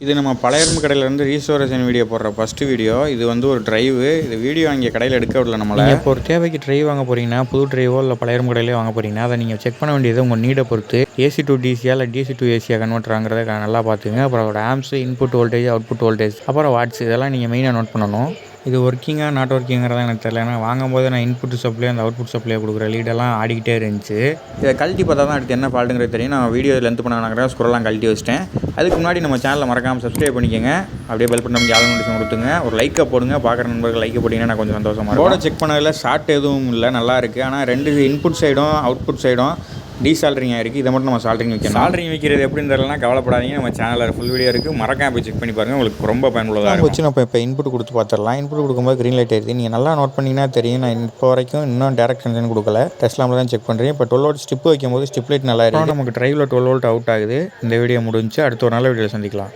இது நம்ம பழையர்மு கடையிலேருந்து ரீஸ்டோரேஷன் வீடியோ போடுற ஃபஸ்ட்டு வீடியோ. இது வந்து ஒரு டிரைவு. இது வீடியோ இங்கே கடையில் எடுக்க விடல நம்மளை. நீங்கள் இப்போ ஒரு தேவைக்கு ட்ரைவ் வாங்க போகிறீங்கன்னா, புது ட்ரைவோ இல்லை பழையர்மு கடையிலே வாங்க போகிறீங்கன்னா, அதை நீங்கள் செக் பண்ண வேண்டியது உங்கள் நீடை பொறுத்து. ஏசி டு டிசியா இல்லை டிசி டு ஏசியா கன்வெர்ட்டராங்கிறத நல்லா பார்த்துங்க. அப்புறம் அதோட amps, input voltage, output voltage, அப்புறம் வாட்ஸ், இதெல்லாம் நீங்கள் மெயினாக நோட் பண்ணணும். இது ஒர்க்கிங்காக நாட் ஒர்க்கிங்கிறதா எனக்கு தெரியல. ஏன்னா வாங்கும்போது நான் இன்புட் சப்ளை அந்த அவுட்புட் சப்ளை கொடுக்குற லீடெல்லாம் ஆடிக்கிட்டே இருந்துச்சு. இதை கழட்டி பார்த்தா தான் அடுத்து என்ன ஃபால்ட்டுங்கிறது தெரியும். நான் வீடியோ லென்த் பண்ண வேணாங்கிற ஸ்க்ரோலாம் கழட்டி வச்சிட்டேன். அதுக்கு முன்னாடி நம்ம சேனலை மறக்காமல் சப்ஸ்கிரைப் பண்ணிக்கோங்க. அப்படியே பெல் பட்டன் நமக்கு ஆல் நோட்டிஃபிகேஷன் கொடுத்துங்க. ஒரு லைக்கை போடுங்க. பார்க்குற நண்பர்கள் லைக்கை போட்டிங்கன்னா நான் கொஞ்சம் சந்தோஷமாக இருக்கும். ரோட செக் பண்ணதில் ஷார்ட் எதுவும் இல்லை, நல்லா இருக்குது. ஆனால் ரெண்டு இன்புட் சைடும் அவுட்புட் சைடும் டீசால்ட்ரிங் ஆகிருக்கு. இதை மட்டும் நம்ம சால்ட்ரிங் வைக்கணும். சால்ட்ரிங் வைக்கிறது எப்படின்னு தெரியலனா கவலைப்படாதீங்க. நம்ம சேனலில் ஃபுல் வீடியோ இருக்குது, மறக்காம போய் செக் பண்ணி பாருங்கள். உங்களுக்கு ரொம்ப பயனுள்ளதாக இருக்கும். வச்சு நம்ம இப்போ இன்புட் கொடுத்து பார்த்துடலாம். இன்புட் கொடுக்கும்போது க்ரீன் லைட் ஆயிடுது. நீங்கள் நல்லா நோட் பண்ணிங்கன்னா தெரியும். நான் இப்போ வரைக்கும் இன்னும் டேரக்ட் கனெக்ஷன் கொடுக்கல, டெஸ்ட்லாமில் தான் செக் பண்ணுறேன். இப்போ 12 வோல்ட் ஸ்டிப் வைக்கும்போது ஸ்டிப் லைட் நல்லா இருக்குது. நமக்கு டிரைவில் 12 வோல்ட் அவுட் ஆகுது. இந்த வீடியோ முடிஞ்சு அடுத்த ஒரு நல்ல வீடியோ சந்திக்கலாம்.